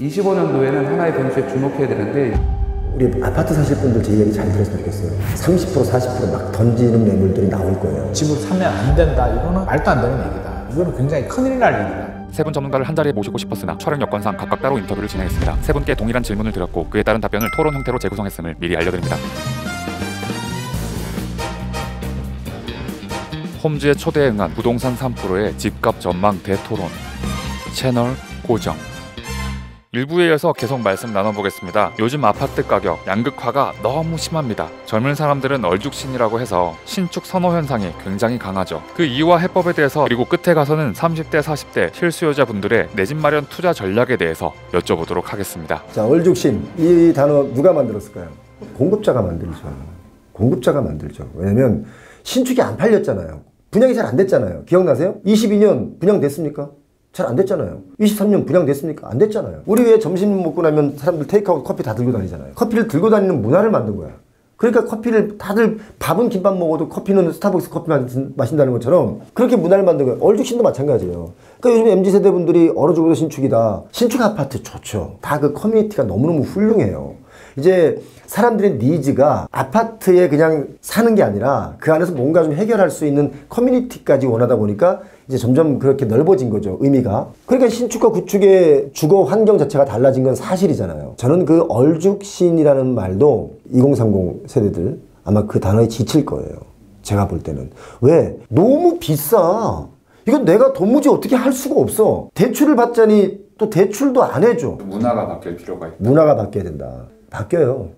25년도에는 하나의 변수에 주목해야 되는데, 우리 아파트 사실 분들 제 이야기 잘 들었으면 좋겠어요. 30% 40% 막 던지는 매물들이 나올 거예요. 집을 사면 안 된다, 이거는 말도 안 되는 얘기다. 이거는 굉장히 큰일 날 일이다. 세 분 전문가를 한 자리에 모시고 싶었으나 촬영 여건상 각각 따로 인터뷰를 진행했습니다. 세 분께 동일한 질문을 드렸고 그에 따른 답변을 토론 형태로 재구성했음을 미리 알려드립니다. 홈즈의 초대에 응한 부동산 3프로의 집값 전망 대토론. 채널 고정. 일부에 이어서 계속 말씀 나눠보겠습니다. 요즘 아파트 가격 양극화가 너무 심합니다. 젊은 사람들은 얼죽신이라고 해서 신축 선호 현상이 굉장히 강하죠. 그 이유와 해법에 대해서, 그리고 끝에 가서는 30대 40대 실수요자분들의 내 집 마련 투자 전략에 대해서 여쭤보도록 하겠습니다. 자, 얼죽신, 이 단어 누가 만들었을까요? 공급자가 만들죠. 공급자가 만들죠. 왜냐면 신축이 안 팔렸잖아요. 분양이 잘 안 됐잖아요. 기억나세요? 22년 분양됐습니까? 잘 안 됐잖아요. 23년 분양됐습니까? 안 됐잖아요. 우리 왜 점심 먹고 나면 사람들 테이크아웃 커피 다 들고 다니잖아요. 커피를 들고 다니는 문화를 만든 거야. 그러니까 커피를 다들, 밥은 김밥 먹어도 커피는 스타벅스 커피 마신다는 것처럼 그렇게 문화를 만든 거예요. 얼죽신도 마찬가지예요. 그러니까 요즘 MZ세대 분들이 얼어 죽어도 신축이다. 신축 아파트 좋죠. 다 그 커뮤니티가 너무너무 훌륭해요. 이제 사람들의 니즈가 아파트에 그냥 사는 게 아니라 그 안에서 뭔가 좀 해결할 수 있는 커뮤니티까지 원하다 보니까 이제 점점 그렇게 넓어진 거죠, 의미가. 그러니까 신축과 구축의 주거 환경 자체가 달라진 건 사실이잖아요. 저는 그 얼죽신이라는 말도 2030 세대들 아마 그 단어에 지칠 거예요. 제가 볼 때는. 왜? 너무 비싸. 이건 내가 도무지 어떻게 할 수가 없어. 대출을 받자니 또 대출도 안 해줘. 문화가 바뀔 필요가 있다. 문화가 바뀌어야 된다. 바뀌어요.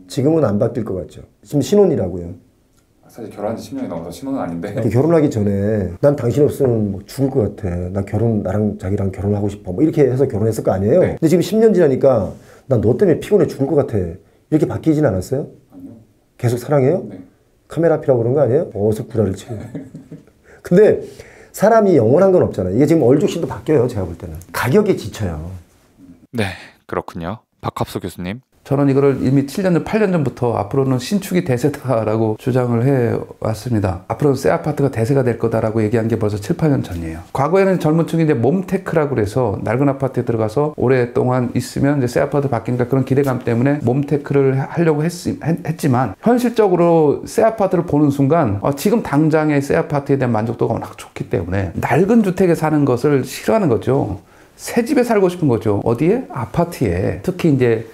지금은 안 바뀔 것 같죠. 지금 신혼이라고요. 사실 결혼한 지 10년이 넘어서 신혼은 아닌데. 결혼하기 전에 난 당신 없으면 뭐 죽을 것 같아. 나랑 자기랑 결혼하고 싶어. 뭐 이렇게 해서 결혼했을 거 아니에요? 네. 근데 지금 10년 지나니까 난 너 때문에 피곤해 죽을 것 같아. 이렇게 바뀌진 않았어요? 아니요. 계속 사랑해요? 네. 카메라 앞이라고 그런 거 아니에요? 어서 구라를 치고. 근데 사람이 영원한 건 없잖아요. 이게 지금 얼죽신도 바뀌어요. 제가 볼 때는. 가격에 지쳐요. 네, 그렇군요. 박합수 교수님. 저는 이거를 이미 7년 전, 8년 전부터 앞으로는 신축이 대세다라고 주장을 해왔습니다. 앞으로는 새 아파트가 대세가 될 거다라고 얘기한 게 벌써 7, 8년 전이에요. 과거에는 젊은 층이 이제 몸테크라고 그래서 낡은 아파트에 들어가서 오랫동안 있으면 이제 새 아파트 바뀌니까 그런 기대감 때문에 몸테크를 하려고 했지만 현실적으로 새 아파트를 보는 순간 지금 당장의 새 아파트에 대한 만족도가 워낙 좋기 때문에 낡은 주택에 사는 것을 싫어하는 거죠. 새 집에 살고 싶은 거죠. 어디에? 아파트에. 특히 이제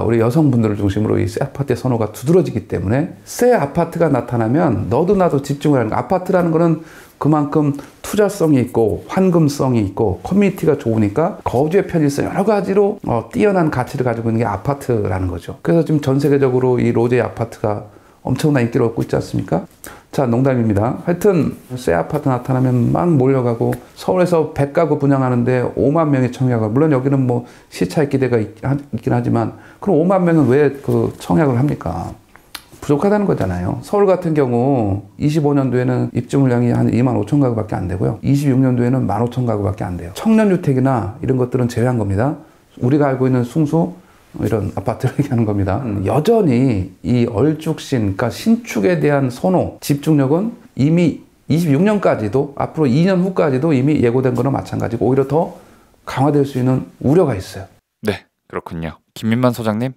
우리 여성분들을 중심으로 이 새 아파트의 선호가 두드러지기 때문에 새 아파트가 나타나면 너도 나도 집중을 하는 거. 아파트라는 거는 그만큼 투자성이 있고 환금성이 있고 커뮤니티가 좋으니까 거주의 편의성 여러 가지로 뛰어난 가치를 가지고 있는 게 아파트라는 거죠. 그래서 지금 전 세계적으로 이 로제의 아파트가 엄청난 인기를 얻고 있지 않습니까? 자, 농담입니다. 하여튼 새 아파트 나타나면 막 몰려가고 서울에서 100가구 분양하는데 5만 명이 청약을, 물론 여기는 뭐 시차의 기대가 있긴 하지만 그럼 5만 명은 왜 그 청약을 합니까? 부족하다는 거잖아요. 서울 같은 경우 25년도에는 입주 물량이 한 2만 5천 가구밖에 안 되고요. 26년도에는 1만 5천 가구밖에 안 돼요. 청년주택이나 이런 것들은 제외한 겁니다. 우리가 알고 있는 숭수 이런 아파트를 얘기하는 겁니다. 여전히 이 얼죽신, 그러니까 신축에 대한 선호, 집중력은 이미 26년까지도 앞으로 2년 후까지도 이미 예고된 거나 마찬가지고 오히려 더 강화될 수 있는 우려가 있어요. 네, 그렇군요. 김민만 소장님.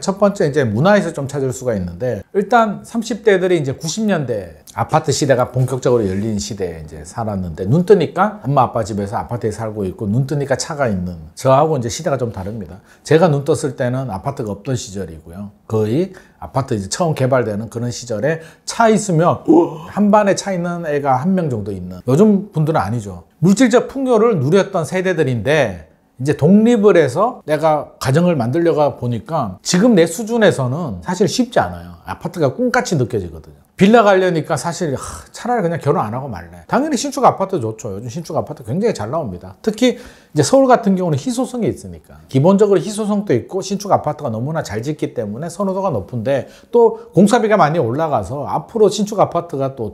첫 번째 이제 문화에서 좀 찾을 수가 있는데, 일단 30대들이 이제 90년대 아파트 시대가 본격적으로 열린 시대에 이제 살았는데, 눈 뜨니까 엄마 아빠 집에서 아파트에 살고 있고 눈 뜨니까 차가 있는, 저하고 이제 시대가 좀 다릅니다. 제가 눈 떴을 때는 아파트가 없던 시절이고요. 거의 아파트 이제 처음 개발되는 그런 시절에 차 있으면 한 반에 차 있는 애가 한 명 정도 있는, 요즘 분들은 아니죠. 물질적 풍요를 누렸던 세대들인데 이제 독립을 해서 내가 가정을 만들려가 보니까 지금 내 수준에서는 사실 쉽지 않아요. 아파트가 꿈같이 느껴지거든요. 빌라 가려니까 사실 차라리 그냥 결혼 안 하고 말래. 당연히 신축 아파트 좋죠. 요즘 신축 아파트 굉장히 잘 나옵니다. 특히 이제 서울 같은 경우는 희소성이 있으니까, 기본적으로 희소성도 있고 신축 아파트가 너무나 잘 짓기 때문에 선호도가 높은데, 또 공사비가 많이 올라가서 앞으로 신축 아파트가 또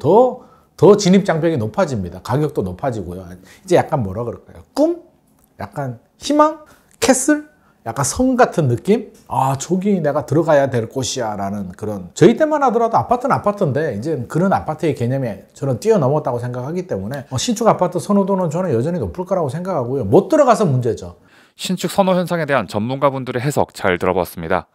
더 진입 장벽이 높아집니다. 가격도 높아지고요. 이제 약간 뭐라 그럴까요? 꿈? 약간 희망? 캐슬? 약간 성 같은 느낌? 아, 저기 내가 들어가야 될 곳이야 라는 그런, 저희 때만 하더라도 아파트는 아파트인데 이제 그런 아파트의 개념이 저는 뛰어넘었다고 생각하기 때문에 신축 아파트 선호도는 저는 여전히 높을 거라고 생각하고요. 못 들어가서 문제죠. 신축 선호 현상에 대한 전문가분들의 해석 잘 들어봤습니다.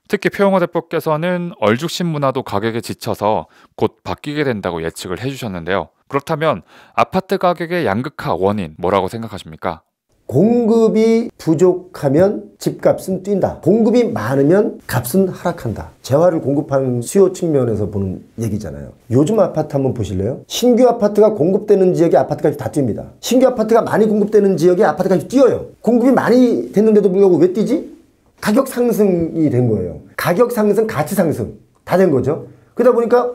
특히 표영호 대표께서는 얼죽신 문화도 가격에 지쳐서 곧 바뀌게 된다고 예측을 해주셨는데요. 그렇다면 아파트 가격의 양극화 원인 뭐라고 생각하십니까? 공급이 부족하면 집값은 뛴다. 공급이 많으면 값은 하락한다. 재화를 공급하는 수요 측면에서 보는 얘기잖아요. 요즘 아파트 한번 보실래요? 신규 아파트가 공급되는 지역의 아파트값이 다 뜁니다. 신규 아파트가 많이 공급되는 지역의 아파트값이 뛰어요. 공급이 많이 됐는데도 불구하고 왜 뛰지? 가격 상승이 된 거예요. 가격 상승, 가치 상승 다 된 거죠. 그러다 보니까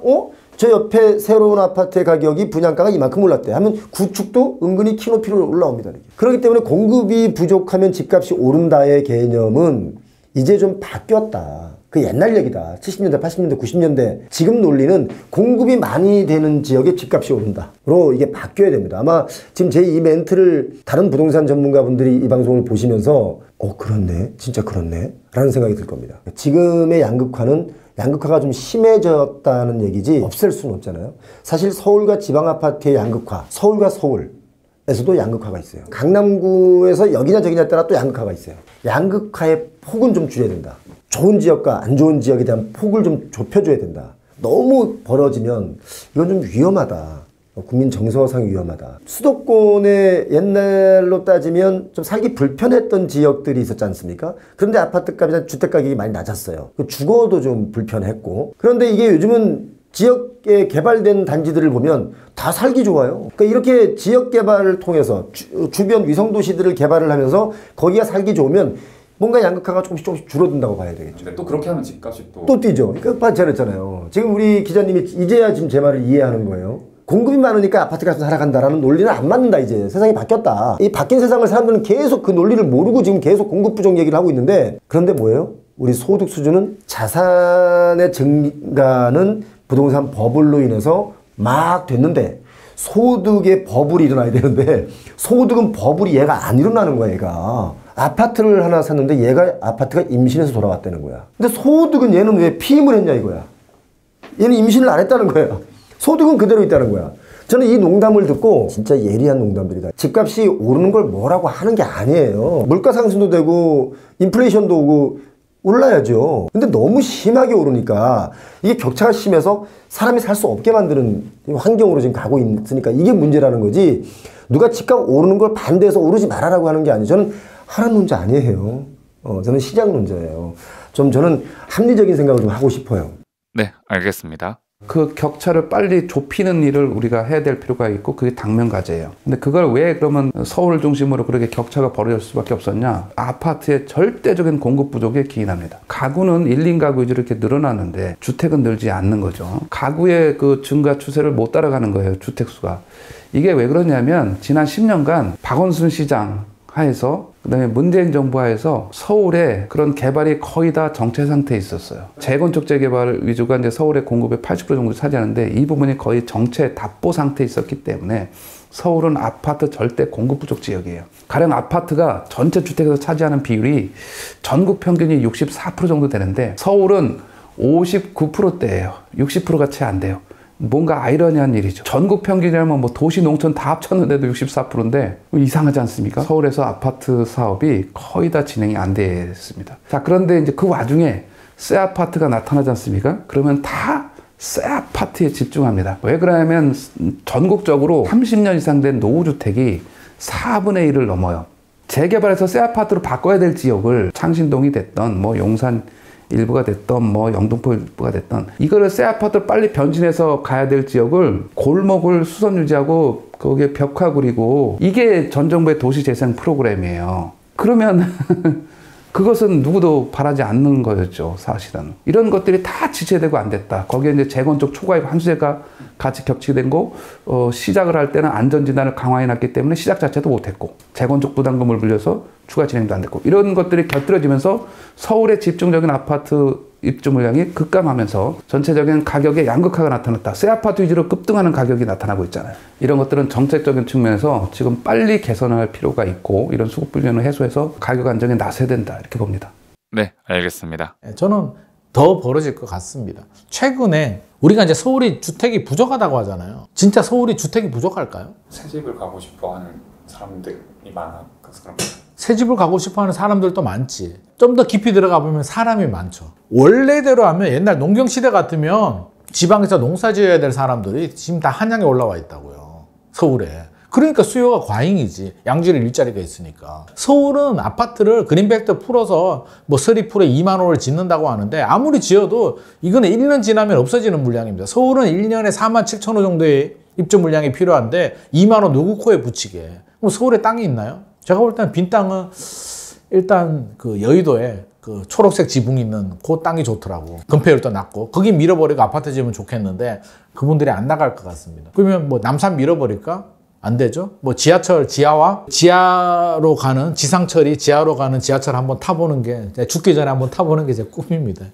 저 옆에 새로운 아파트의 가격이 분양가가 이만큼 올랐대 하면 구축도 은근히 키 높이로 올라옵니다. 그렇기 때문에 공급이 부족하면 집값이 오른다의 개념은 이제 좀 바뀌었다. 그 옛날 얘기다. 70년대, 80년대, 90년대. 지금 논리는 공급이 많이 되는 지역에 집값이 오른다로 이게 바뀌어야 됩니다. 아마 지금 제 이 멘트를 다른 부동산 전문가분들이 이 방송을 보시면서 그렇네. 진짜 그렇네. 라는 생각이 들 겁니다. 지금의 양극화가 좀 심해졌다는 얘기지 없앨 수는 없잖아요. 사실 서울과 지방 아파트의 양극화, 서울과 서울에서도 양극화가 있어요. 강남구에서 여기냐 저기냐에 따라 또 양극화가 있어요. 양극화의 폭은 좀 줄여야 된다. 좋은 지역과 안 좋은 지역에 대한 폭을 좀 좁혀줘야 된다. 너무 벌어지면 이건 좀 위험하다. 국민 정서상 위험하다. 수도권에 옛날로 따지면 좀 살기 불편했던 지역들이 있었지 않습니까? 그런데 아파트 값이나 주택 가격이 많이 낮았어요. 주거도 좀 불편했고. 그런데 이게 요즘은 지역에 개발된 단지들을 보면 다 살기 좋아요. 그러니까 이렇게 지역 개발을 통해서 주변 위성도시들을 개발을 하면서 거기가 살기 좋으면 뭔가 양극화가 조금씩 줄어든다고 봐야 되겠죠. 근데 또 그렇게 하면 집값이 또 뛰죠. 그러니까 잘했잖아요. 지금 우리 기자님이 이제야 지금 제 말을 이해하는 거예요. 공급이 많으니까 아파트 값이 하락한다라는 논리는 안 맞는다. 이제 세상이 바뀌었다. 이 바뀐 세상을 사람들은 계속 그 논리를 모르고 지금 계속 공급 부족 얘기를 하고 있는데, 그런데 뭐예요? 우리 소득 수준은 자산의 증가는 부동산 버블로 인해서 막 됐는데 소득의 버블이 일어나야 되는데 소득은 버블이 얘가 안 일어나는 거야. 얘가 아파트를 하나 샀는데 얘가 아파트가 임신해서 돌아왔다는 거야. 근데 소득은 얘는 왜 피임을 했냐 이거야. 얘는 임신을 안 했다는 거야. 소득은 그대로 있다는 거야. 저는 이 농담을 듣고 진짜 예리한 농담들이다. 집값이 오르는 걸 뭐라고 하는 게 아니에요. 물가 상승도 되고 인플레이션도 오고 올라야죠. 근데 너무 심하게 오르니까 이게 격차가 심해서 사람이 살 수 없게 만드는 환경으로 지금 가고 있으니까 이게 문제라는 거지. 누가 집값 오르는 걸 반대해서 오르지 말아라고 하는 게 아니에요. 저는 하는 논제 아니에요. 저는 시장 논제예요. 저는 합리적인 생각을 좀 하고 싶어요. 네, 알겠습니다. 그 격차를 빨리 좁히는 일을 우리가 해야 될 필요가 있고 그게 당면 과제예요. 근데 그걸 왜 그러면 서울을 중심으로 그렇게 격차가 벌어질 수밖에 없었냐? 아파트의 절대적인 공급 부족에 기인합니다. 가구는 1인 가구 위주로 이렇게 늘어나는데 주택은 늘지 않는 거죠. 가구의 그 증가 추세를 못 따라가는 거예요. 주택수가. 이게 왜 그러냐면 지난 10년간 박원순 시장 하에서 그다음에 문재인 정부 하에서 서울에 그런 개발이 거의 다 정체 상태에 있었어요. 재건축 재개발 위주가 이제 서울의 공급의 80% 정도 차지하는데 이 부분이 거의 정체 답보 상태에 있었기 때문에 서울은 아파트 절대 공급 부족 지역이에요. 가령 아파트가 전체 주택에서 차지하는 비율이 전국 평균이 64% 정도 되는데 서울은 59%대예요. 60%가 채 안 돼요. 뭔가 아이러니한 일이죠. 전국 평균이라면 뭐 도시 농촌 다 합쳤는데도 64%인데 이상하지 않습니까? 서울에서 아파트 사업이 거의 다 진행이 안 됐습니다. 자, 그런데 이제 그 와중에 새 아파트가 나타나지 않습니까? 그러면 다 새 아파트에 집중합니다. 왜 그러냐면 전국적으로 30년 이상 된 노후주택이 4분의 1을 넘어요. 재개발해서 새 아파트로 바꿔야 될 지역을 창신동이 됐던 뭐 용산 일부가 됐던 뭐 영등포 일부가 됐던 이거를 새 아파트로 빨리 변신해서 가야 될 지역을 골목을 수선 유지하고 거기에 벽화 그리고 이게 전 정부의 도시재생 프로그램이에요. 그러면 그것은 누구도 바라지 않는 거였죠. 사실은 이런 것들이 다 지체되고 안 됐다. 거기에 이제 재건축 초과입 환수제가 같이 겹치게 고 시작을 할 때는 안전진단을 강화해 놨기 때문에 시작 자체도 못했고 재건축 부담금을 물려서 추가 진행도 안 됐고 이런 것들이 곁들여지면서 서울의 집중적인 아파트 입주 물량이 급감하면서 전체적인 가격의 양극화가 나타났다. 새 아파트 위주로 급등하는 가격이 나타나고 있잖아요. 이런 것들은 정책적인 측면에서 지금 빨리 개선할 필요가 있고 이런 수급 불균을 해소해서 가격 안정에 나서야 된다 이렇게 봅니다. 네, 알겠습니다. 저는 더 벌어질 것 같습니다. 최근에 우리가 이제 서울이 주택이 부족하다고 하잖아요. 진짜 서울이 주택이 부족할까요? 새 집을 가고 싶어 하는 사람들이 많아. 그래서 그런 거예요. 새 집을 가고 싶어하는 사람들도 많지. 좀 더 깊이 들어가 보면 사람이 많죠. 원래대로 하면 옛날 농경시대 같으면 지방에서 농사 지어야 될 사람들이 지금 다 한양에 올라와 있다고요. 서울에. 그러니까 수요가 과잉이지. 양질의 일자리가 있으니까. 서울은 아파트를 그린벨트 풀어서 뭐 서리풀에 2만 호를 짓는다고 하는데 아무리 지어도 이거는 1년 지나면 없어지는 물량입니다. 서울은 1년에 4만 7천 호 정도의 입주 물량이 필요한데 2만 호 누구 코에 붙이게. 그럼 서울에 땅이 있나요? 제가 볼 때는 빈 땅은 일단 그 여의도에 그 초록색 지붕 있는 그 땅이 좋더라고. 건폐율도 낮고 거기 밀어버리고 아파트 지으면 좋겠는데 그분들이 안 나갈 것 같습니다. 그러면 뭐 남산 밀어버릴까? 안 되죠. 뭐 지하철 지하로 가는 지상철이 지하로 가는 지하철 한번 타보는 게 죽기 전에 한번 타보는 게 제 꿈입니다.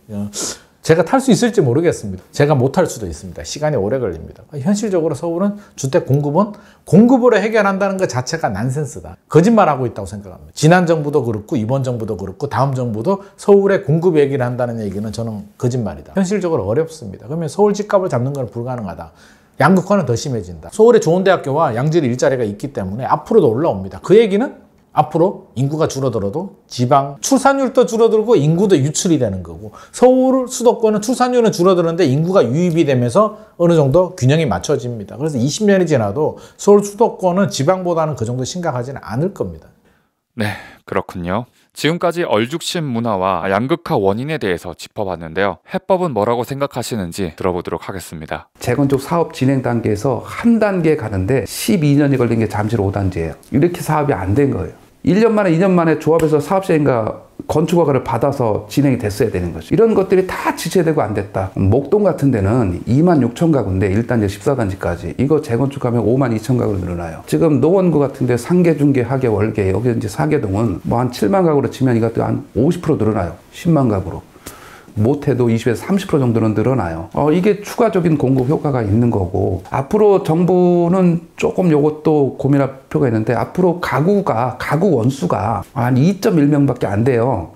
제가 탈 수 있을지 모르겠습니다. 제가 못 탈 수도 있습니다. 시간이 오래 걸립니다. 현실적으로 서울은 주택 공급은 공급으로 해결한다는 것 자체가 난센스다. 거짓말하고 있다고 생각합니다. 지난 정부도 그렇고 이번 정부도 그렇고 다음 정부도 서울의 공급 얘기를 한다는 얘기는 저는 거짓말이다. 현실적으로 어렵습니다. 그러면 서울 집값을 잡는 건 불가능하다. 양극화는 더 심해진다. 서울에 좋은 대학교와 양질의 일자리가 있기 때문에 앞으로도 올라옵니다. 그 얘기는 앞으로 인구가 줄어들어도 지방 출산율도 줄어들고 인구도 유출이 되는 거고, 서울 수도권은 출산율은 줄어드는데 인구가 유입이 되면서 어느 정도 균형이 맞춰집니다. 그래서 20년이 지나도 서울 수도권은 지방보다는 그 정도 심각하지는 않을 겁니다. 네, 그렇군요. 지금까지 얼죽심 문화와 양극화 원인에 대해서 짚어봤는데요. 해법은 뭐라고 생각하시는지 들어보도록 하겠습니다. 재건축 사업 진행 단계에서 한 단계 가는데 12년이 걸린 게 잠실 5단지예요. 이렇게 사업이 안 된 거예요. 1년 만에 2년 만에 조합에서 사업자인가 건축허가를 받아서 진행이 됐어야 되는 거죠. 이런 것들이 다 지체되고 안 됐다. 목동 같은 데는 2만 6천 가구인데 1단지 14단지까지 이거 재건축하면 5만 2천 가구로 늘어나요. 지금 노원구 같은 데 상계, 중계, 하계, 월계 여기 이제 사계동은 뭐 한 7만 가구로 치면 이것도 한 50% 늘어나요. 10만 가구로. 못해도 20에서 30% 정도는 늘어나요. 이게 추가적인 공급 효과가 있는 거고, 앞으로 정부는 조금 요것도 고민할 필요가 있는데, 앞으로 가구 원수가 한 2.1명밖에 안 돼요.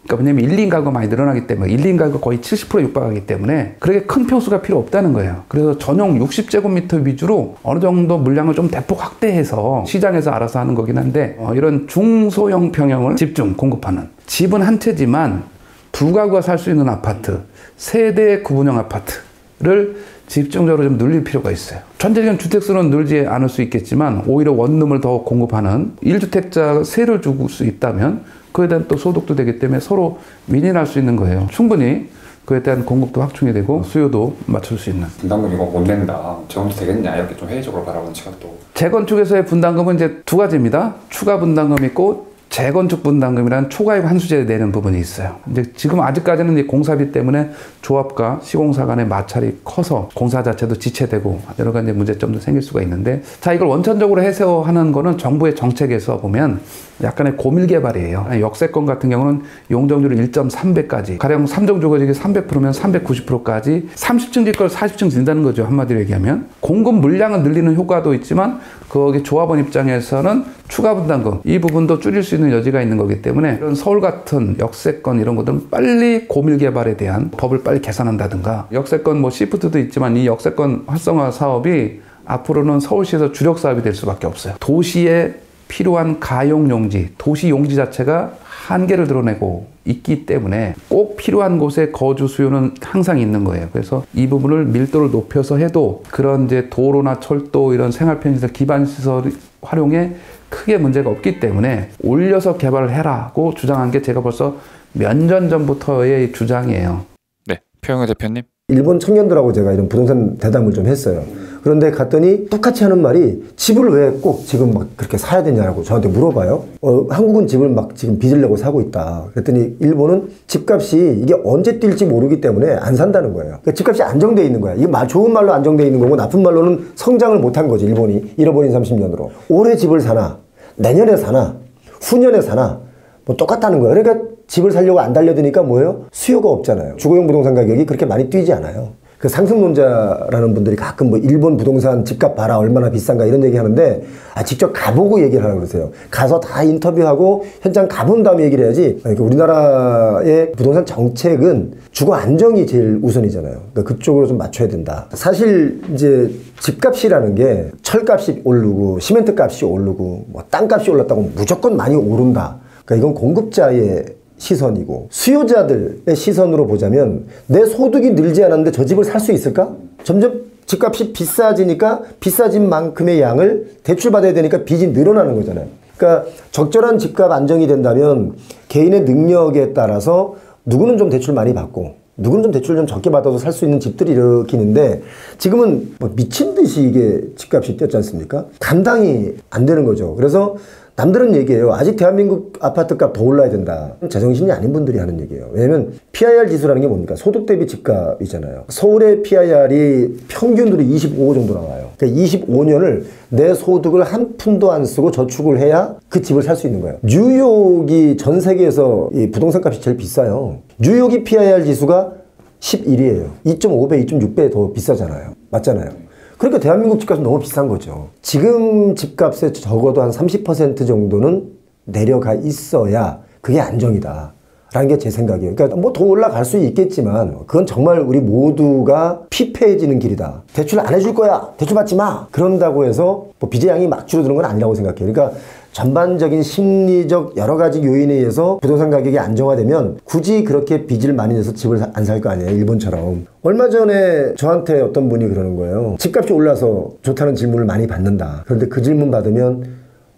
그러니까 왜냐면 1인 가구가 많이 늘어나기 때문에 1인 가구가 거의 70% 육박하기 때문에 그렇게 큰 평수가 필요 없다는 거예요. 그래서 전용 60제곱미터 위주로 어느 정도 물량을 좀 대폭 확대해서 시장에서 알아서 하는 거긴 한데, 이런 중소형 평형을 집중 공급하는, 집은 한 채지만 부가구가 살 수 있는 아파트, 세대 구분형 아파트를 집중적으로 좀 늘릴 필요가 있어요. 전체적인 주택수는 늘지 않을 수 있겠지만 오히려 원룸을 더 공급하는 1주택자 세를 줄 수 있다면 그에 대한 또 소득도 되기 때문에 서로 윈윈할 수 있는 거예요. 충분히 그에 대한 공급도 확충이 되고 수요도 맞출 수 있는. 분담금 이거 못 낸다, 재건축 되겠냐, 이렇게 좀 회의적으로 바라보는 시각도. 재건축에서의 분담금은 이제 두 가지입니다. 추가 분담금이 있고 재건축 분담금이라는 초과액 환수제 내는 부분이 있어요. 이제 지금 아직까지는 이 공사비 때문에 조합과 시공사 간의 마찰이 커서 공사 자체도 지체되고 여러 가지 문제점도 생길 수가 있는데, 자, 이걸 원천적으로 해소하는 거는 정부의 정책에서 보면 약간의 고밀 개발이에요. 역세권 같은 경우는 용적률을 1.3배까지, 가령 3종 주거지기 300%면 390%까지 30층 질 걸 40층 진다는 거죠. 한마디로 얘기하면 공급 물량을 늘리는 효과도 있지만 거기 조합원 입장에서는 추가 분담금 이 부분도 줄일 수 있는 여지가 있는 거기 때문에, 이런 서울 같은 역세권 이런 것들은 빨리 고밀 개발에 대한 법을 빨리 개선한다든가, 역세권 뭐 시프트도 있지만 이 역세권 활성화 사업이 앞으로는 서울시에서 주력 사업이 될 수밖에 없어요. 도시에 필요한 가용 용지, 도시 용지 자체가 한계를 드러내고 있기 때문에 꼭 필요한 곳에 거주 수요는 항상 있는 거예요. 그래서 이 부분을 밀도를 높여서 해도 그런 이제 도로나 철도 이런 생활 편의시설 기반 시설 활용에 크게 문제가 없기 때문에 올려서 개발을 해라고 주장한 게 제가 벌써 몇 년 전부터의 주장이에요. 네, 표영호 대표님. 일본 청년들하고 제가 이런 부동산 대담을 좀 했어요. 그런데 갔더니 똑같이 하는 말이, 집을 왜 꼭 지금 막 그렇게 사야 되냐고 저한테 물어봐요. 한국은 집을 막 지금 빚을 내고 사고 있다. 그랬더니 일본은 집값이 이게 언제 뛸지 모르기 때문에 안 산다는 거예요. 그러니까 집값이 안정돼 있는 거야. 이게 좋은 말로 안정돼 있는 거고 나쁜 말로는 성장을 못한 거지. 일본이 잃어버린 30년으로. 올해 집을 사나 내년에 사나 후년에 사나 뭐 똑같다는 거예요. 그러니까 집을 살려고 안 달려드니까 뭐예요? 수요가 없잖아요. 주거용 부동산 가격이 그렇게 많이 뛰지 않아요. 그 상승론자라는 분들이 가끔 뭐 일본 부동산 집값 봐라 얼마나 비싼가 이런 얘기 하는데 직접 가보고 얘기를 하라고 그러세요. 가서 다 인터뷰하고 현장 가본 다음에 얘기를 해야지. 우리나라의 부동산 정책은 주거 안정이 제일 우선이잖아요. 그러니까 그쪽으로 좀 맞춰야 된다. 사실 이제 집값이라는 게 철값이 오르고 시멘트 값이 오르고 뭐 땅값이 올랐다고 무조건 많이 오른다. 그러니까 이건 공급자의 시선이고 수요자들의 시선으로 보자면 내 소득이 늘지 않았는데 저 집을 살 수 있을까? 점점 집값이 비싸지니까 비싸진 만큼의 양을 대출받아야 되니까 빚이 늘어나는 거잖아요. 그러니까 적절한 집값 안정이 된다면 개인의 능력에 따라서 누구는 좀 대출 많이 받고 누구는 좀 대출 좀 적게 받아도 살 수 있는 집들이 일으키는데 지금은 뭐 미친 듯이 이게 집값이 뛰었지 않습니까? 감당이 안 되는 거죠. 그래서 남들은 얘기해요. 아직 대한민국 아파트값 더 올라야 된다. 제정신이 아닌 분들이 하는 얘기예요. 왜냐면 PIR 지수라는 게 뭡니까? 소득 대비 집값이잖아요. 서울의 PIR이 평균으로 25 정도 나와요. 그러니까 25년을 내 소득을 한 푼도 안 쓰고 저축을 해야 그 집을 살 수 있는 거예요. 뉴욕이 전 세계에서 이 부동산 값이 제일 비싸요. 뉴욕이 PIR 지수가 11이에요. 2.5배, 2.6배 더 비싸잖아요. 맞잖아요. 그러니까 대한민국 집값은 너무 비싼 거죠. 지금 집값에 적어도 한 30% 정도는 내려가 있어야 그게 안정이다 라는 게 제 생각이에요. 그러니까 뭐 더 올라갈 수 있겠지만 그건 정말 우리 모두가 피폐해지는 길이다. 대출 안 해줄 거야. 대출 받지 마. 그런다고 해서 뭐 빚의 양이 막 줄어드는 건 아니라고 생각해요. 그러니까 전반적인 심리적 여러 가지 요인에 의해서 부동산 가격이 안정화되면 굳이 그렇게 빚을 많이 내서 집을 안 살 거 아니에요. 일본처럼. 얼마 전에 저한테 어떤 분이 그러는 거예요. 집값이 올라서 좋다는 질문을 많이 받는다. 그런데 그 질문 받으면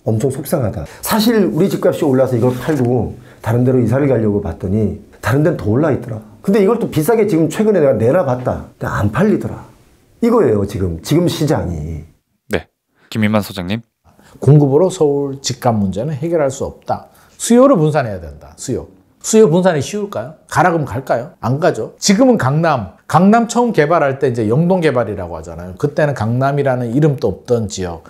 엄청 속상하다. 사실 우리 집값이 올라서 이걸 팔고 다른 데로 이사를 가려고 봤더니 다른 데는 더 올라 있더라. 근데 이걸 또 비싸게 지금 최근에 내가 내놔봤다. 근데 안 팔리더라. 이거예요. 지금 시장이. 네, 김인만 소장님. 공급으로 서울 집값 문제는 해결할 수 없다. 수요를 분산해야 된다. 수요 분산이 쉬울까요? 가라 그러면 갈까요? 안 가죠. 지금은 강남 처음 개발할 때 이제 영동 개발이라고 하잖아요. 그때는 강남이라는 이름도 없던 지역.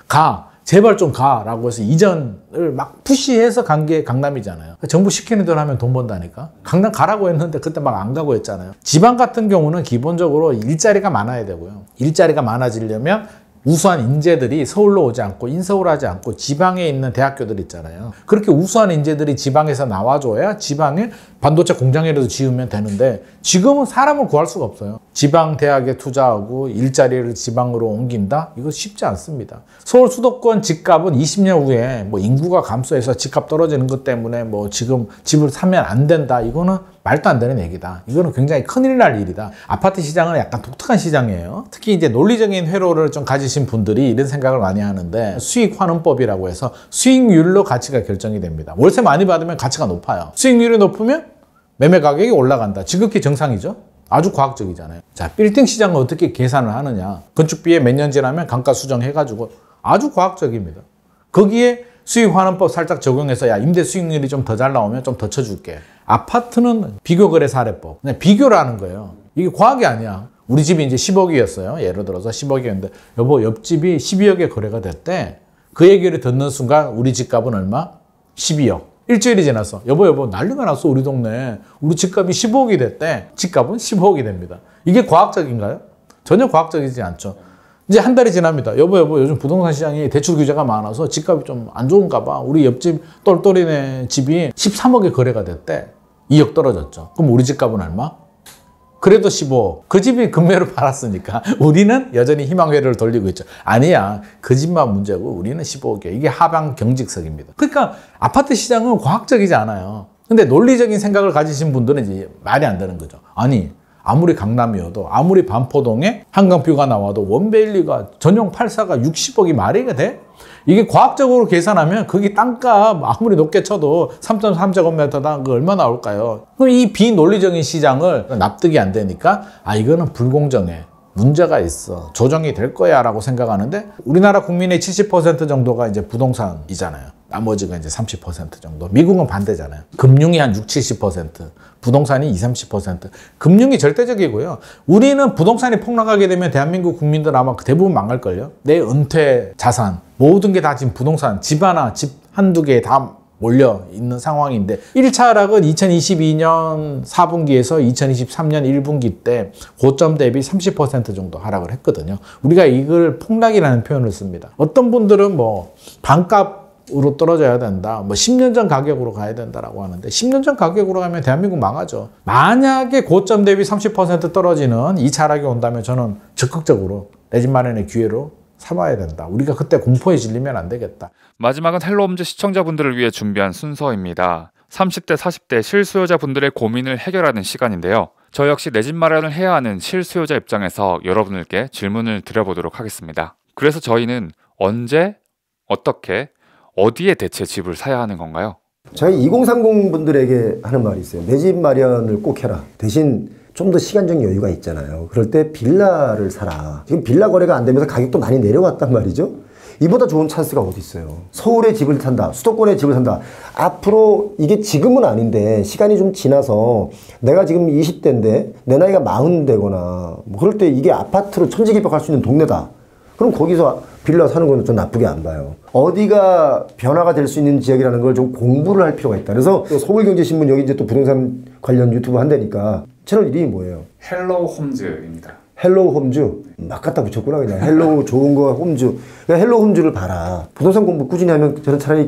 제발 좀 가라고 해서 이전을 막 푸시해서 간 게 강남이잖아요. 정부 시키는 대로 하면 돈 번다니까. 강남 가라고 했는데 그때 막 안 가고 했잖아요. 지방 같은 경우는 기본적으로 일자리가 많아야 되고요. 일자리가 많아지려면 우수한 인재들이 서울로 오지 않고 인서울 하지 않고 지방에 있는 대학교들 있잖아요. 그렇게 우수한 인재들이 지방에서 나와줘야 지방에 반도체 공장이라도 지으면 되는데 지금은 사람을 구할 수가 없어요. 지방 대학에 투자하고 일자리를 지방으로 옮긴다? 이거 쉽지 않습니다. 서울 수도권 집값은 20년 후에 뭐 인구가 감소해서 집값 떨어지는 것 때문에 뭐 지금 집을 사면 안 된다. 이거는 말도 안 되는 얘기다. 이거는 굉장히 큰일 날 일이다. 아파트 시장은 약간 독특한 시장이에요. 특히 이제 논리적인 회로를 좀 가지신 분들이 이런 생각을 많이 하는데 수익 환원법이라고 해서 수익률로 가치가 결정이 됩니다. 월세 많이 받으면 가치가 높아요. 수익률이 높으면 매매 가격이 올라간다. 지극히 정상이죠. 아주 과학적이잖아요. 자, 빌딩 시장은 어떻게 계산을 하느냐. 건축비에 몇 년 지나면 감가 수정해가지고 아주 과학적입니다. 거기에 수익 환원법 살짝 적용해서 야 임대 수익률이 좀 더 잘 나오면 좀 더 쳐줄게. 아파트는 비교거래 사례법. 그냥 비교라는 거예요. 이게 과학이 아니야. 우리 집이 이제 10억이었어요. 예를 들어서 10억이었는데 여보 옆집이 12억에 거래가 됐대. 그 얘기를 듣는 순간 우리 집값은 얼마? 12억. 일주일이 지났어. 여보 난리가 났어 우리 동네. 우리 집값이 15억이 됐대. 집값은 15억이 됩니다. 이게 과학적인가요? 전혀 과학적이지 않죠. 이제 한 달이 지납니다. 여보 요즘 부동산 시장이 대출 규제가 많아서 집값이 좀 안 좋은가 봐. 우리 옆집 똘똘이네 집이 13억에 거래가 됐대. 2억 떨어졌죠. 그럼 우리 집값은 얼마? 그래도 15억. 그 집이 금매로 팔았으니까 우리는 여전히 희망회로를 돌리고 있죠. 아니야. 그 집만 문제고 우리는 15억이야. 이게 하방 경직석입니다. 그러니까 아파트 시장은 과학적이지 않아요. 근데 논리적인 생각을 가지신 분들은 이제 말이 안 되는 거죠. 아니 아무리 강남이어도 아무리 반포동에 한강뷰가 나와도 원베일리가 전용 84가 60억이 말이 돼? 이게 과학적으로 계산하면 거기 땅값 아무리 높게 쳐도 3.3제곱미터당 그 얼마 나올까요? 그럼 이 비논리적인 시장을 납득이 안 되니까 이거는 불공정해. 문제가 있어. 조정이 될 거야 라고 생각하는데 우리나라 국민의 70% 정도가 이제 부동산이잖아요. 나머지가 이제 30% 정도. 미국은 반대잖아요. 금융이 한 60, 70%, 부동산이 20, 30%. 금융이 절대적이고요. 우리는 부동산이 폭락하게 되면 대한민국 국민들 아마 대부분 망할걸요. 내 은퇴 자산, 모든 게 다 지금 부동산, 집 하나, 집 한두 개 다 몰려 있는 상황인데 1차 하락은 2022년 4분기에서 2023년 1분기 때 고점 대비 30% 정도 하락을 했거든요. 우리가 이걸 폭락이라는 표현을 씁니다. 어떤 분들은 뭐 반값으로 떨어져야 된다, 뭐 10년 전 가격으로 가야 된다라고 하는데 10년 전 가격으로 가면 대한민국 망하죠. 만약에 고점 대비 30% 떨어지는 2차 하락이 온다면 저는 적극적으로 내 집 마련의 기회로 삼아야 된다. 우리가 그때 공포에 질리면 안 되겠다. 마지막은 헬로홈즈 시청자분들을 위해 준비한 순서입니다. 30대, 40대 실수요자분들의 고민을 해결하는 시간인데요. 저 역시 내 집 마련을 해야 하는 실수요자 입장에서 여러분들께 질문을 드려보도록 하겠습니다. 그래서 저희는 언제, 어떻게, 어디에 대체 집을 사야 하는 건가요? 저희 2030 분들에게 하는 말이 있어요. 내 집 마련을 꼭 해라. 대신 좀 더 시간적 여유가 있잖아요. 그럴 때 빌라를 사라. 지금 빌라 거래가 안 되면서 가격도 많이 내려왔단 말이죠. 이보다 좋은 찬스가 어디 있어요. 서울에 집을 산다, 수도권에 집을 산다. 앞으로 이게 지금은 아닌데 시간이 좀 지나서 내가 지금 20대인데 내 나이가 40대거나 뭐 그럴 때 이게 아파트로 천지개벽할 수 있는 동네다. 그럼 거기서 빌라 사는 건 좀 나쁘게 안 봐요. 어디가 변화가 될 수 있는 지역이라는 걸 좀 공부를 할 필요가 있다. 그래서 또 서울경제신문 여기 이제 또 부동산 관련 유튜브 한다니까 채널 이름이 뭐예요? 헬로우 홈즈입니다. 헬로우 홈즈? 막 갖다 붙였구나 그냥. 헬로우 좋은 거 홈즈. 그냥 헬로우 홈즈를 봐라. 부동산 공부 꾸준히 하면 저는 차라리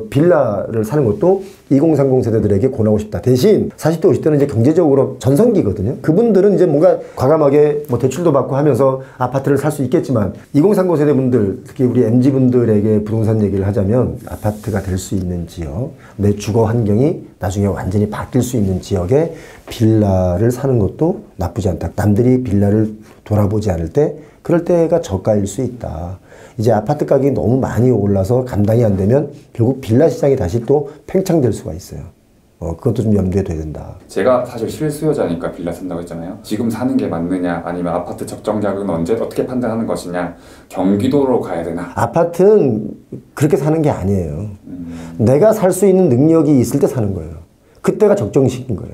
빌라를 사는 것도 2030 세대들에게 권하고 싶다. 대신 40대 50대는 이제 경제적으로 전성기거든요. 그분들은 이제 뭔가 과감하게 뭐 대출도 받고 하면서 아파트를 살 수 있겠지만 2030 세대분들, 특히 우리 MZ분들에게 부동산 얘기를 하자면 아파트가 될 수 있는 지역, 내 주거 환경이 나중에 완전히 바뀔 수 있는 지역에 빌라를 사는 것도 나쁘지 않다. 남들이 빌라를 돌아보지 않을 때 그럴 때가 저가일 수 있다. 이제 아파트 가격이 너무 많이 올라서 감당이 안 되면 결국 빌라 시장이 다시 또 팽창될 수가 있어요. 그것도 좀 염두에 둬야 된다. 제가 사실 실수요자니까 빌라 산다고 했잖아요. 지금 사는 게 맞느냐, 아니면 아파트 적정 가격은 언제 어떻게 판단하는 것이냐, 경기도로 가야 되나? 아파트는 그렇게 사는 게 아니에요. 내가 살 수 있는 능력이 있을 때 사는 거예요. 그때가 적정 시기인 거예요.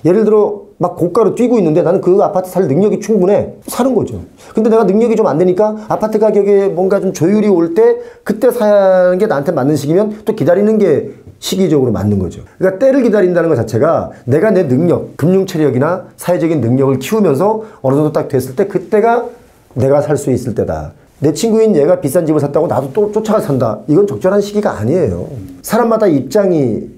예를 들어 막 고가로 뛰고 있는데 나는 그 아파트 살 능력이 충분해. 사는 거죠. 근데 내가 능력이 좀 안 되니까 아파트 가격에 뭔가 좀 조율이 올 때 그때 사야 하는 게 나한테 맞는 시기면 또 기다리는 게 시기적으로 맞는 거죠. 그러니까 때를 기다린다는 것 자체가 내가 내 능력, 금융 체력이나 사회적인 능력을 키우면서 어느 정도 딱 됐을 때 그때가 내가 살 수 있을 때다. 내 친구인 얘가 비싼 집을 샀다고 나도 또 쫓아가서 산다. 이건 적절한 시기가 아니에요. 사람마다 입장이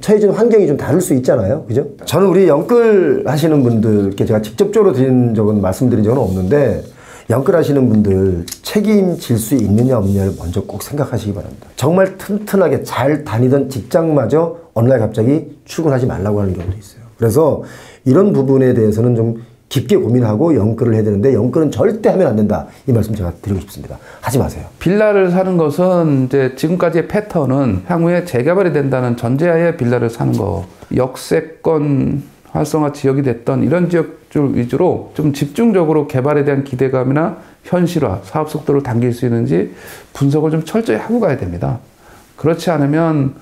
처해진 환경이 좀 다를 수 있잖아요. 그죠? 저는 우리 영끌 하시는 분들께 제가 직접적으로 드린 적은 말씀드린 적은 없는데 영끌 하시는 분들 책임질 수 있느냐 없느냐를 먼저 꼭 생각하시기 바랍니다. 정말 튼튼하게 잘 다니던 직장마저 어느 날 갑자기 출근하지 말라고 하는 경우도 있어요. 그래서 이런 부분에 대해서는 좀 깊게 고민하고 영끌을 해야 되는데 영끌은 절대 하면 안 된다. 이 말씀 제가 드리고 싶습니다. 하지 마세요. 빌라를 사는 것은 이제 지금까지의 패턴은 향후에 재개발이 된다는 전제하에 빌라를 사는 거. 역세권 활성화 지역이 됐던 이런 지역들 위주로 좀 집중적으로 개발에 대한 기대감이나 현실화, 사업 속도를 당길 수 있는지 분석을 좀 철저히 하고 가야 됩니다. 그렇지 않으면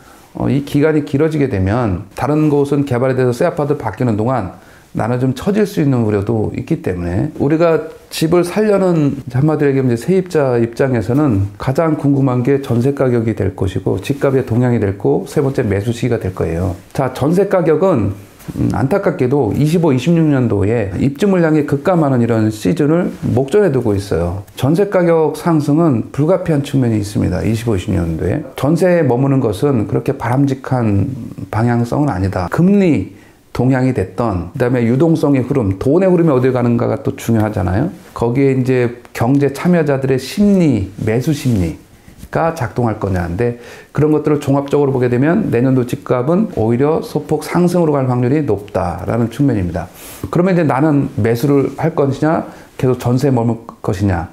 이 기간이 길어지게 되면 다른 곳은 개발이 돼서 새 아파트 바뀌는 동안 나는 좀 처질 수 있는 우려도 있기 때문에 우리가 집을 살려는 한마디로 얘기하면 이제 세입자 입장에서는 가장 궁금한 게 전세 가격이 될 것이고 집값의 동향이 될 거고 세 번째 매수 시기가 될 거예요. 자, 전세 가격은 안타깝게도 25, 26년도에 입주 물량이 급감하는 이런 시즌을 목전에 두고 있어요. 전세 가격 상승은 불가피한 측면이 있습니다. 25, 26년도에. 전세에 머무는 것은 그렇게 바람직한 방향성은 아니다. 금리 동향이 됐던, 그 다음에 유동성의 흐름, 돈의 흐름이 어딜 가는가가 또 중요하잖아요. 거기에 이제 경제 참여자들의 심리, 매수 심리가 작동할 거냐인데 그런 것들을 종합적으로 보게 되면 내년도 집값은 오히려 소폭 상승으로 갈 확률이 높다라는 측면입니다. 그러면 이제 나는 매수를 할 것이냐, 계속 전세에 머물 것이냐,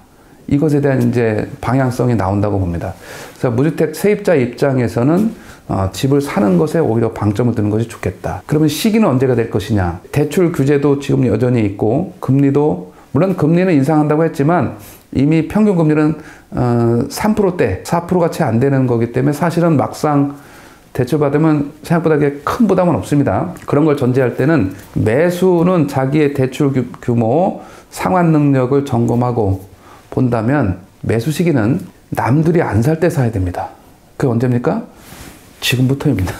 이것에 대한 이제 방향성이 나온다고 봅니다. 그래서 무주택 세입자 입장에서는 집을 사는 것에 오히려 방점을 두는 것이 좋겠다. 그러면 시기는 언제가 될 것이냐. 대출 규제도 지금 여전히 있고 금리도, 물론 금리는 인상한다고 했지만 이미 평균 금리는 3%대, 4%가 채 안 되는 거기 때문에 사실은 막상 대출 받으면 생각보다 큰 부담은 없습니다. 그런 걸 전제할 때는 매수는 자기의 대출 규모, 상환 능력을 점검하고 본다면 매수 시기는 남들이 안 살 때 사야 됩니다. 그게 언제입니까? 지금부터입니다.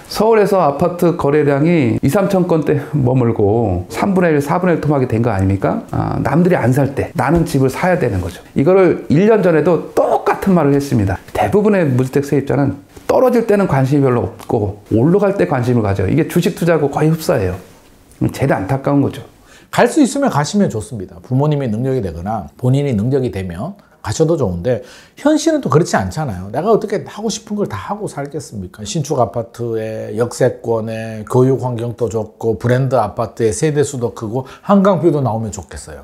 서울에서 아파트 거래량이 2, 3천 건대 머물고 3분의 1, 4분의 1 토막이 된 거 아닙니까? 남들이 안 살 때 나는 집을 사야 되는 거죠. 이거를 1년 전에도 똑같은 말을 했습니다. 대부분의 무주택 세입자는 떨어질 때는 관심이 별로 없고 올라갈 때 관심을 가져요. 이게 주식 투자하고 거의 흡사해요. 제일 안타까운 거죠. 갈 수 있으면 가시면 좋습니다. 부모님이 능력이 되거나 본인이 능력이 되면 가셔도 좋은데 현실은 또 그렇지 않잖아요. 내가 어떻게 하고 싶은 걸 다 하고 살겠습니까? 신축 아파트에 역세권에 교육 환경도 좋고 브랜드 아파트에 세대수도 크고 한강뷰도 나오면 좋겠어요.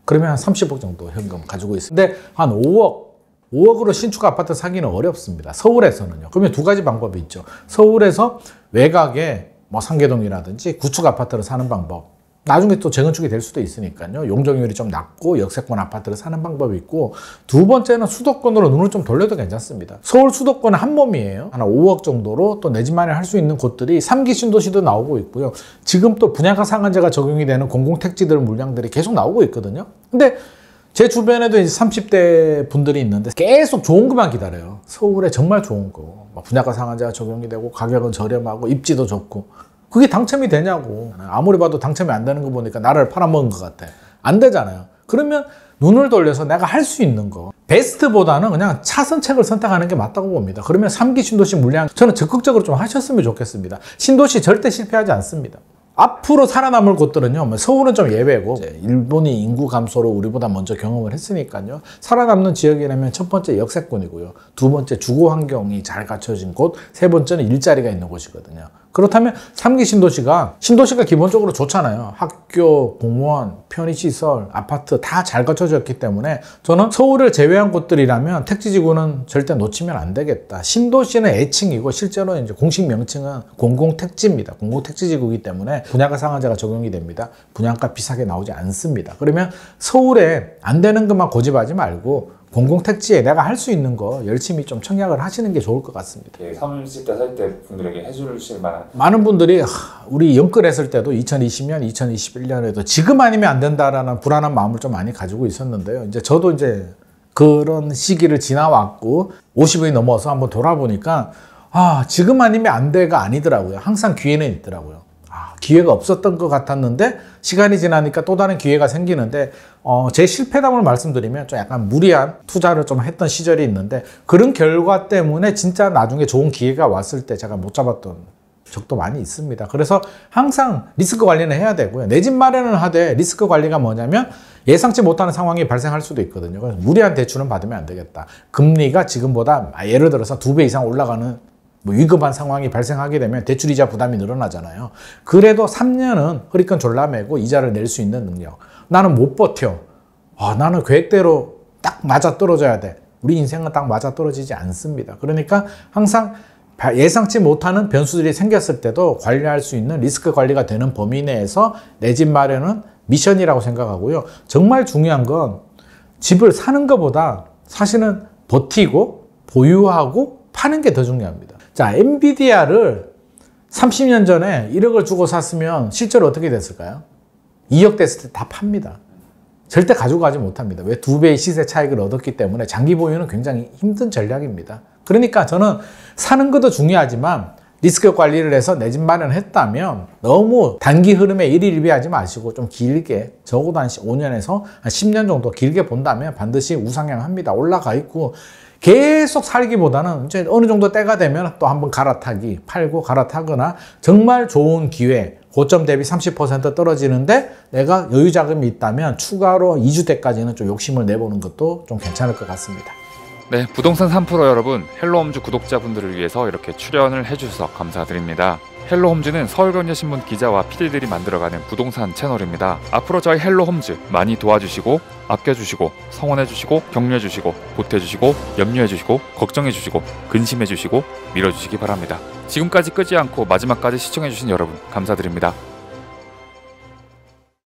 그러면 한 30억 정도 현금 가지고 있어요. 근데 한 5억으로 신축 아파트 사기는 어렵습니다. 서울에서는요. 그러면 두 가지 방법이 있죠. 서울에서 외곽에 뭐 상계동이라든지 구축 아파트를 사는 방법. 나중에 또 재건축이 될 수도 있으니까요. 용적률이 좀 낮고 역세권 아파트를 사는 방법이 있고, 두 번째는 수도권으로 눈을 좀 돌려도 괜찮습니다. 서울 수도권은 한 몸이에요. 한 5억 정도로 또 내 집 마련 할 수 있는 곳들이 3기 신도시도 나오고 있고요. 지금 또 분양가 상한제가 적용이 되는 공공택지들 물량들이 계속 나오고 있거든요. 근데 제 주변에도 이제 30대 분들이 있는데 계속 좋은 것만 기다려요. 서울에 정말 좋은 거. 분양가 상한제가 적용이 되고 가격은 저렴하고 입지도 좋고. 그게 당첨이 되냐고. 아무리 봐도 당첨이 안 되는 거 보니까 나라를 팔아먹은 것 같아. 안 되잖아요. 그러면 눈을 돌려서 내가 할 수 있는 거. 베스트보다는 그냥 차선책을 선택하는 게 맞다고 봅니다. 그러면 3기 신도시 물량 저는 적극적으로 좀 하셨으면 좋겠습니다. 신도시 절대 실패하지 않습니다. 앞으로 살아남을 곳들은요, 서울은 좀 예외고, 일본이 인구 감소로 우리보다 먼저 경험을 했으니까요. 살아남는 지역이라면 첫 번째 역세권이고요. 두 번째 주거 환경이 잘 갖춰진 곳, 세 번째는 일자리가 있는 곳이거든요. 그렇다면 3기 신도시가 기본적으로 좋잖아요. 학교, 공무원, 편의시설, 아파트 다 잘 갖춰졌기 때문에 저는 서울을 제외한 곳들이라면 택지지구는 절대 놓치면 안 되겠다. 신도시는 애칭이고 실제로 이제 공식 명칭은 공공택지입니다. 공공택지지구이기 때문에 분양가 상한제가 적용이 됩니다. 분양가 비싸게 나오지 않습니다. 그러면 서울에 안 되는 것만 고집하지 말고 공공택지에 내가 할 수 있는 거 열심히 좀 청약을 하시는 게 좋을 것 같습니다. 30대 살 때 분들에게 해주실 만한 많은 분들이 우리 영끌했을 때도 2020년, 2021년에도 지금 아니면 안 된다라는 불안한 마음을 좀 많이 가지고 있었는데요. 이제 저도 이제 그런 시기를 지나왔고 50이 넘어서 한번 돌아보니까 지금 아니면 안 돼가 아니더라고요. 항상 기회는 있더라고요. 기회가 없었던 것 같았는데 시간이 지나니까 또 다른 기회가 생기는데 제 실패담을 말씀드리면 좀 약간 무리한 투자를 좀 했던 시절이 있는데 그런 결과 때문에 진짜 나중에 좋은 기회가 왔을 때 제가 못 잡았던 적도 많이 있습니다. 그래서 항상 리스크 관리는 해야 되고요. 내 집 마련을 하되 리스크 관리가 뭐냐면 예상치 못하는 상황이 발생할 수도 있거든요. 그래서 무리한 대출은 받으면 안 되겠다. 금리가 지금보다 예를 들어서 2배 이상 올라가는 위급한 상황이 발생하게 되면 대출이자 부담이 늘어나잖아요. 그래도 3년은 허리끈 졸라매고 이자를 낼 수 있는 능력. 나는 못 버텨. 나는 계획대로 딱 맞아떨어져야 돼. 우리 인생은 딱 맞아떨어지지 않습니다. 그러니까 항상 예상치 못하는 변수들이 생겼을 때도 관리할 수 있는 리스크 관리가 되는 범위 내에서 내 집 마련은 미션이라고 생각하고요. 정말 중요한 건 집을 사는 것보다 사실은 버티고 보유하고 파는 게 더 중요합니다. 자, 엔비디아를 30년 전에 1억을 주고 샀으면 실제로 어떻게 됐을까요? 2억 됐을 때 다 팝니다. 절대 가지고 가지 못합니다. 왜? 2배의 시세 차익을 얻었기 때문에 장기 보유는 굉장히 힘든 전략입니다. 그러니까 저는 사는 것도 중요하지만 리스크 관리를 해서 내 집 마련했다면 너무 단기 흐름에 일희일비하지 마시고 좀 길게 적어도 한 5년에서 한 10년 정도 길게 본다면 반드시 우상향합니다. 올라가 있고 계속 살기보다는 이제 어느 정도 때가 되면 또 한번 갈아타기, 팔고 갈아타거나 정말 좋은 기회, 고점 대비 30% 떨어지는데 내가 여유 자금이 있다면 추가로 2주택까지는 좀 욕심을 내보는 것도 좀 괜찮을 것 같습니다. 네, 부동산 3프로 여러분, 헬로홈즈 구독자분들을 위해서 이렇게 출연을 해주셔서 감사드립니다. 헬로홈즈는 서울경제신문 기자와 PD들이 만들어가는 부동산 채널입니다. 앞으로 저희 헬로홈즈 많이 도와주시고 아껴주시고 성원해주시고 격려해주시고 보태주시고 염려해주시고 걱정해주시고 근심해주시고 밀어주시기 바랍니다. 지금까지 끄지 않고 마지막까지 시청해주신 여러분 감사드립니다.